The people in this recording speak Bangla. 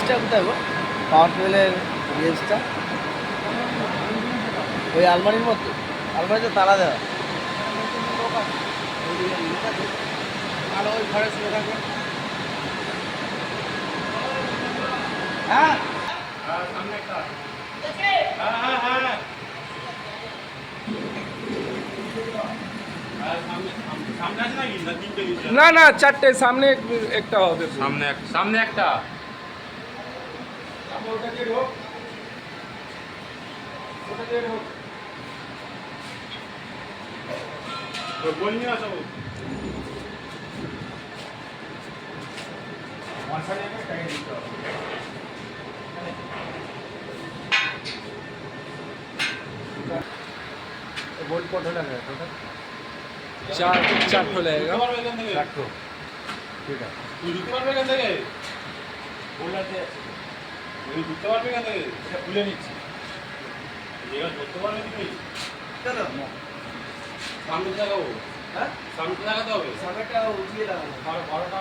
রিলসটা কোথায় গো? পাওয়ার টেবিলের রিলসটা ওই আলমারির মধ্যে, আলমারিতে তালা দেওয়া। ভালো, ওই ঘরে শুয়ে থাকবে। হ্যাঁ সামনে একটা না না, চারটে সামনে একটা হবে। সামনে একটা বই নিয়ে আসো। बोल्ट को ढोला गया टोटल चार चार ठो लगेगा। ठीक है তুই ঢুকতে পারবে এখান থেকে? बोलते তুই ঢুকতে পারবে এখান থেকে? এটা খুলে নিচ্ছি জায়গা ধরতে পারবে তুমি? চলো সামনে লাগাবো। হ্যাঁ সামনে লাগাতে হবে। সামনেটা উঠিয়ে লাগাবো 12টা